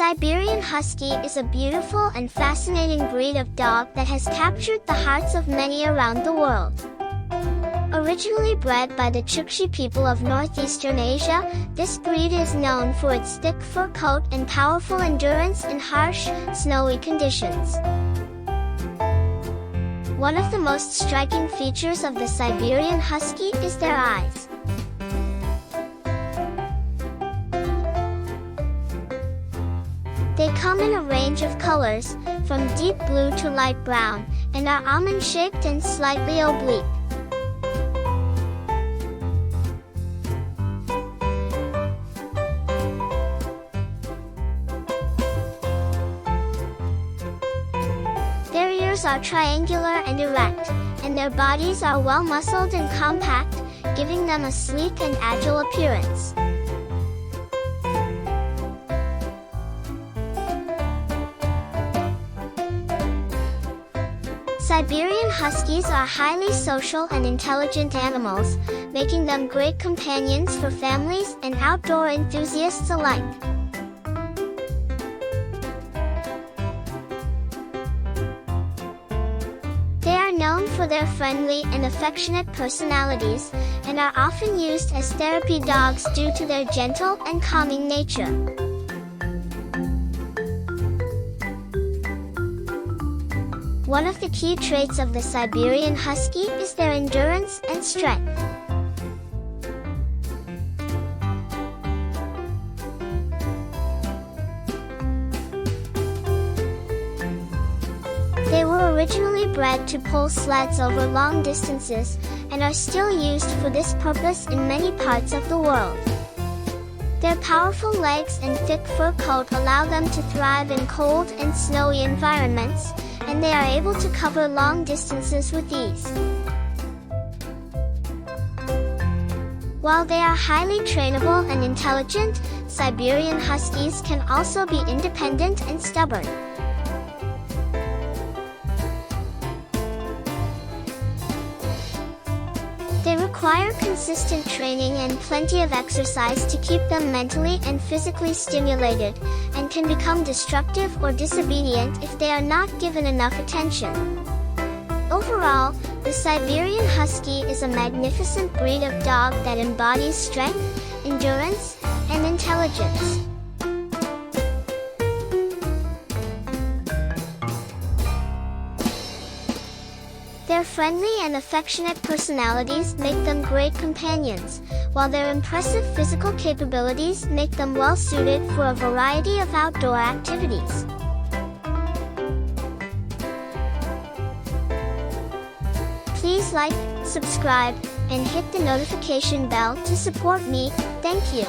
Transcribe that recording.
Siberian Husky is a beautiful and fascinating breed of dog that has captured the hearts of many around the world. Originally bred by the Chukchi people of northeastern Asia, this breed is known for its thick fur coat and powerful endurance in harsh, snowy conditions. One of the most striking features of the Siberian Husky is their eyes. They come in a range of colors, from deep blue to light brown, and are almond-shaped and slightly oblique. Their ears are triangular and erect, and their bodies are well-muscled and compact, giving them a sleek and agile appearance. Siberian Huskies are highly social and intelligent animals, making them great companions for families and outdoor enthusiasts alike. They are known for their friendly and affectionate personalities, and are often used as therapy dogs due to their gentle and calming nature. One of the key traits of the Siberian Husky is their endurance and strength. They were originally bred to pull sleds over long distances, and are still used for this purpose in many parts of the world. Their powerful legs and thick fur coat allow them to thrive in cold and snowy environments, and they are able to cover long distances with ease. While they are highly trainable and intelligent, Siberian Huskies can also be independent and stubborn. They require consistent training and plenty of exercise to keep them mentally and physically stimulated, and can become destructive or disobedient if they are not given enough attention. Overall, the Siberian Husky is a magnificent breed of dog that embodies strength, endurance, and intelligence. Their friendly and affectionate personalities make them great companions, while their impressive physical capabilities make them well-suited for a variety of outdoor activities. Please like, subscribe, and hit the notification bell to support me. Thank you.